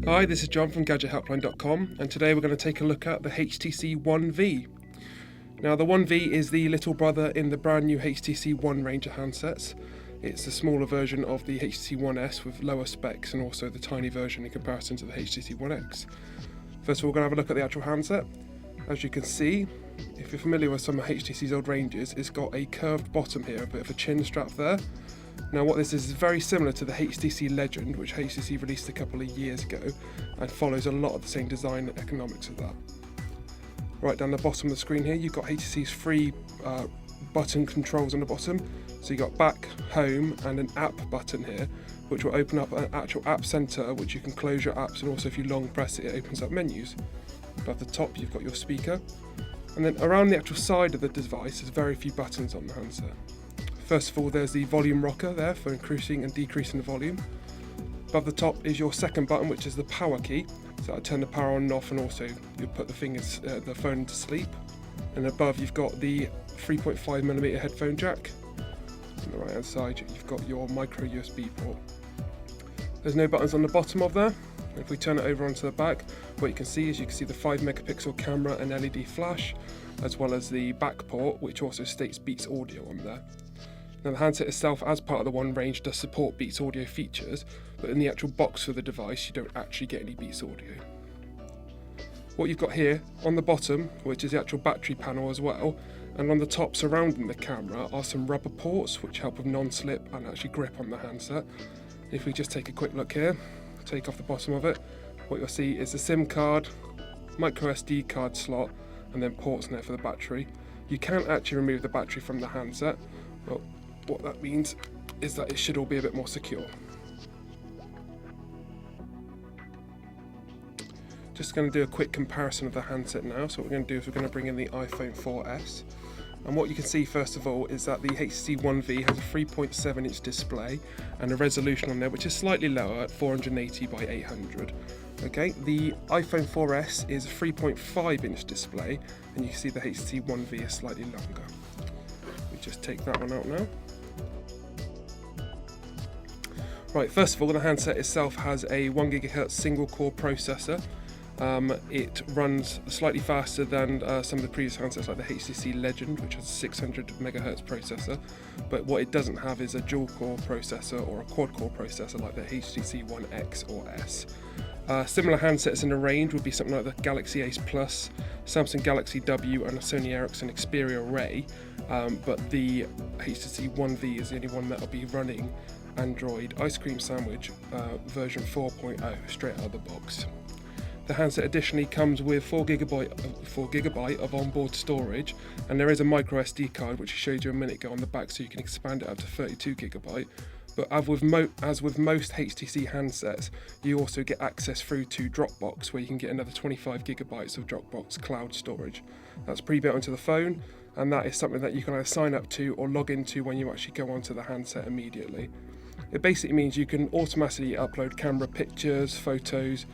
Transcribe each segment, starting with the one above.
Hi, this is John from GadgetHelpline.com, and today we're going to take a look at the HTC One V. Now, the One V is the little brother in the brand new HTC One range of handsets. It's the smaller version of the HTC One S with lower specs and also the tiny version in comparison to the HTC One X. First of all, we're going to have a look at the actual handset. As you can see, if you're familiar with some of HTC's old ranges, it's got a curved bottom here, a bit of a chin strap there. Now what this is very similar to the HTC Legend, which HTC released a couple of years ago, and follows a lot of the same design and economics of that. Right down the bottom of the screen here, you've got HTC's three button controls on the bottom. So you've got back, home, and an app button here, which will open up an actual app center, which you can close your apps, and also if you long press it, it opens up menus. Above the top, you've got your speaker. And then around the actual side of the device, there's very few buttons on the handset. First of all, there's the volume rocker there for increasing and decreasing the volume. Above the top is your second button, which is the power key. So that'll turn the power on and off, and also you'll put the phone into sleep. And above, you've got the 3.5mm headphone jack. On the right hand side, you've got your micro USB port. There's no buttons on the bottom of there. If we turn it over onto the back, what you can see is the 5-megapixel camera and LED flash, as well as the back port, which also states Beats Audio on there. Now the handset itself, as part of the One range, does support Beats Audio features, but in the actual box for the device you don't actually get any Beats Audio. What you've got here on the bottom, which is the actual battery panel as well, and on the top surrounding the camera are some rubber ports which help with non-slip and actually grip on the handset. If we just take a quick look here, take off the bottom of it, what you'll see is the SIM card, micro SD card slot, and then ports in there for the battery. You can't actually remove the battery from the handset, but what that means is that it should all be a bit more secure. Just going to do a quick comparison of the handset now. So what we're going to do is we're going to bring in the iPhone 4S. And what you can see first of all is that the HTC One V has a 3.7-inch display and a resolution on there which is slightly lower at 480 by 800. Okay, the iPhone 4S is a 3.5-inch display, and you can see the HTC One V is slightly longer. We just take that one out now. Right, first of all, the handset itself has a 1 GHz single core processor. It runs slightly faster than some of the previous handsets like the HTC Legend, which has a 600 MHz processor, but what it doesn't have is a dual core processor or a quad core processor like the HTC One X or S. Similar handsets in the range would be something like the Galaxy Ace Plus, Samsung Galaxy W, and a Sony Ericsson Xperia Ray, but the HTC One V is the only one that will be running Android Ice Cream Sandwich version 4.0 straight out of the box. The handset additionally comes with 4 GB of onboard storage, and there is a micro SD card which I showed you a minute ago on the back, so you can expand it up to 32 GB. But as with most HTC handsets, you also get access through to Dropbox, where you can get another 25 GB of Dropbox cloud storage. That's pre-built into the phone, and that is something that you can either sign up to or log into when you actually go onto the handset immediately. It basically means you can automatically upload camera pictures, photos,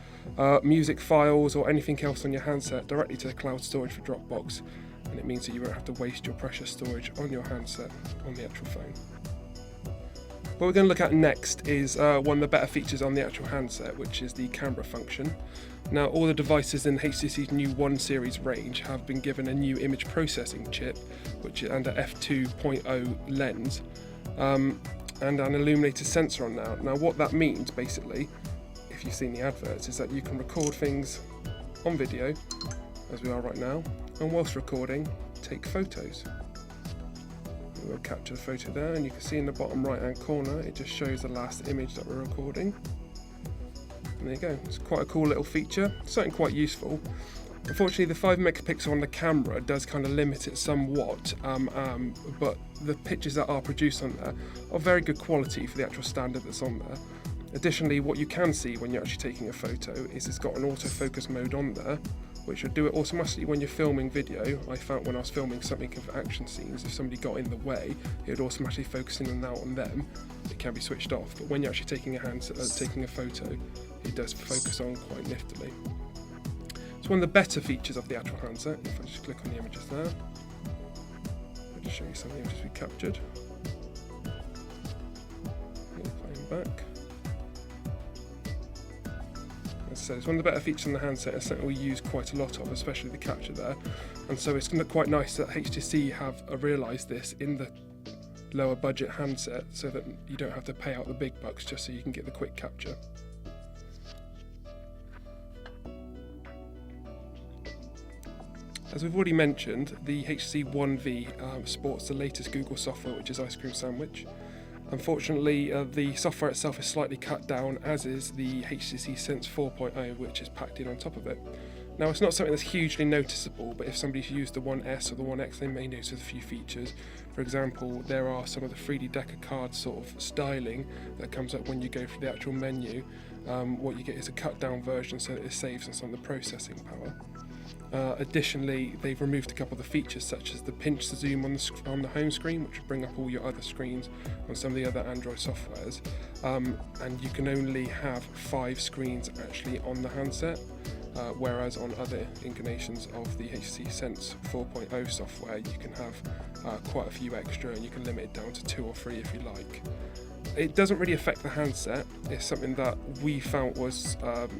music files, or anything else on your handset directly to the cloud storage for Dropbox, and it means that you won't have to waste your precious storage on your handset on the actual phone. What we're going to look at next is one of the better features on the actual handset, which is the camera function. Now, all the devices in HTC's new One series range have been given a new image processing chip, and a f2.0 lens, and an illuminated sensor on now. Now, what that means, basically, if you've seen the adverts, is that you can record things on video, as we are right now, and whilst recording, take photos. We'll capture the photo there, and you can see in the bottom right hand corner it just shows the last image that we're recording. And there you go, it's quite a cool little feature, something quite useful. Unfortunately, the 5 megapixel on the camera does kind of limit it somewhat, but the pictures that are produced on there are very good quality for the actual standard that's on there. Additionally, what you can see when you're actually taking a photo is it's got an autofocus mode on there, which will do it automatically when you're filming video. I found when I was filming something of action scenes, if somebody got in the way, it would automatically focus in and out on them. It can be switched off, but when you're actually taking a photo, it does focus on quite niftily. It's one of the better features of the actual handset. If I just click on the images there, I'll just show you some of the images we captured. Playing back. said, it's one of the better features on the handset and something we use quite a lot of, especially the capture there. And so it's quite nice that HTC have realised this in the lower budget handset, so that you don't have to pay out the big bucks just so you can get the quick capture. As we've already mentioned, the HTC One V sports the latest Google software, which is Ice Cream Sandwich. Unfortunately, the software itself is slightly cut down, as is the HTC Sense 4.0, which is packed in on top of it. Now, it's not something that's hugely noticeable, but if somebody's used the One S or the One X, they may notice a few features. For example, there are some of the 3D Decker card sort of styling that comes up when you go for the actual menu. What you get is a cut down version, so that it saves on some of the processing power. Additionally, they've removed a couple of the features, such as the pinch to zoom on the home screen, which will bring up all your other screens on some of the other Android softwares. And you can only have 5 screens actually on the handset, whereas on other incarnations of the HTC Sense 4.0 software, you can have quite a few extra, and you can limit it down to 2 or 3 if you like. It doesn't really affect the handset. It's something that we found was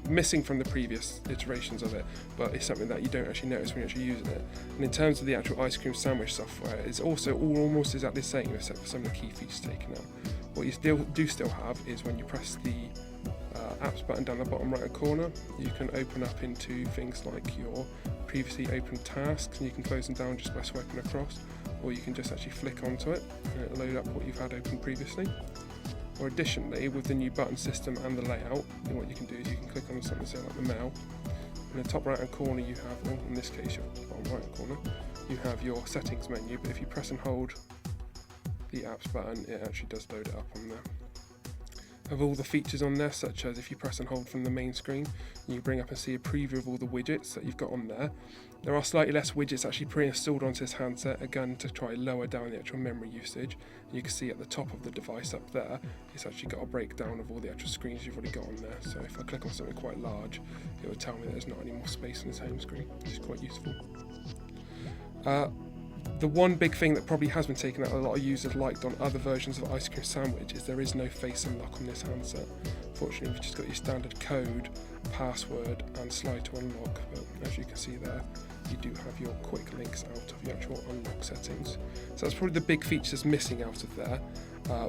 missing from the previous iterations of it, but it's something that you don't actually notice when you're actually using it. And in terms of the actual Ice Cream Sandwich software, it's also almost exactly the same, except for some of the key features taken out. What you still have is when you press the apps button down the bottom right hand corner, you can open up into things like your previously opened tasks, and you can close them down just by swiping across, or you can just actually flick onto it and it'll load up what you've had open previously. Or additionally, with the new button system and the layout, what you can do is you can click on something, say like the mail. In the top right hand corner you have, well, in this case your bottom right hand corner, you have your settings menu, but if you press and hold the apps button, it actually does load it up on there. Have all the features on there, such as if you press and hold from the main screen, you bring up and see a preview of all the widgets that you've got on there. There are slightly less widgets actually pre-installed onto this handset, again to try lower down the actual memory usage. And you can see at the top of the device up there, it's actually got a breakdown of all the actual screens you've already got on there. So if I click on something quite large, it will tell me that there's not any more space on this home screen, which is quite useful. The one big thing that probably has been taken out a lot of users liked on other versions of Ice Cream Sandwich is there is no face unlock on this handset. Fortunately, we've just got your standard code, password and slide to unlock, but as you can see there, you do have your quick links out of your actual unlock settings. So that's probably the big features missing out of there,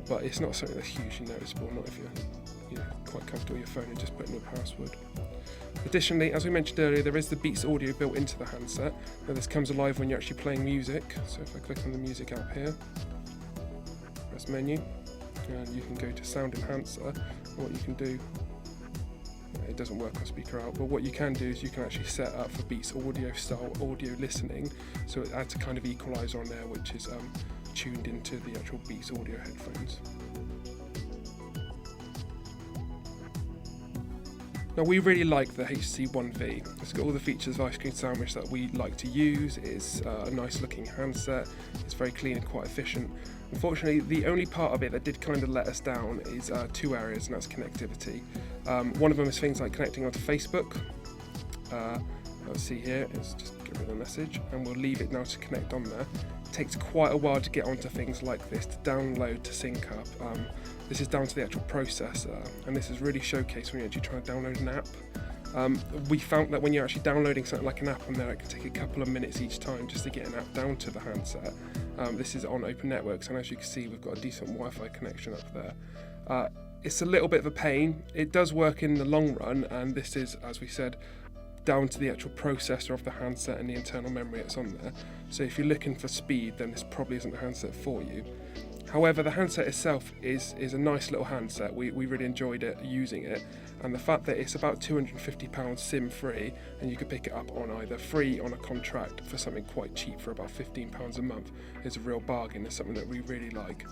but it's not something that's hugely noticeable, not if you're quite comfortable with your phone and just putting your password. Additionally, as we mentioned earlier, there is the Beats audio built into the handset. Now this comes alive when you're actually playing music, so if I click on the music app here, press menu, and you can go to sound enhancer, and what you can do, it doesn't work on speaker out, but what you can do is you can actually set up for Beats audio style audio listening, so it adds a kind of equalizer on there which is tuned into the actual Beats audio headphones. Now we really like the HTC One V. It's got all the features of Ice Cream Sandwich that we like to use. It's a nice looking handset, it's very clean and quite efficient. Unfortunately, the only part of it that did kind of let us down is 2 areas, and that's connectivity. One of them is things like connecting onto Facebook. Let's see here, let's just get rid of the message, and we'll leave it now to connect on there. It takes quite a while to get onto things like this, to download, to sync up. This is down to the actual processor, and this is really showcased when you're actually trying to download an app. We found that when you're actually downloading something like an app on there, it can take a couple of minutes each time just to get an app down to the handset. This is on open networks, and as you can see, we've got a decent Wi-Fi connection up there. It's a little bit of a pain. It does work in the long run, and this is, as we said, down to the actual processor of the handset and the internal memory that's on there. So if you're looking for speed, then this probably isn't the handset for you. However, the handset itself is a nice little handset. We really enjoyed it, using it, and the fact that it's about £250 SIM free, and you could pick it up on either free on a contract for something quite cheap for about £15 a month is a real bargain. It's something that we really like.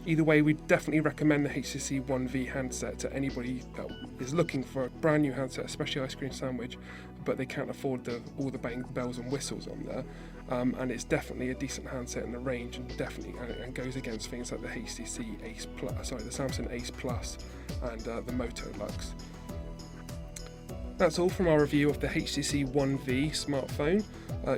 Either way, we definitely recommend the HTC One V handset to anybody that is looking for a brand new handset, especially Ice Cream Sandwich, but they can't afford all the bells and whistles on there. And it's definitely a decent handset in the range, and definitely and goes against things like the HTC Ace Plus, the Samsung Ace Plus, and the Moto Lux. That's all from our review of the HTC One V smartphone.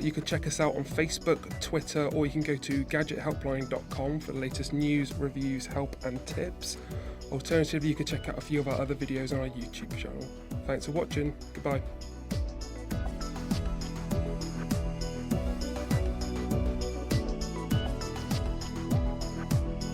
You can check us out on Facebook, Twitter, or you can go to gadgethelpline.com for the latest news, reviews, help and tips. Alternatively, you can check out a few of our other videos on our YouTube channel. Thanks for watching. Goodbye.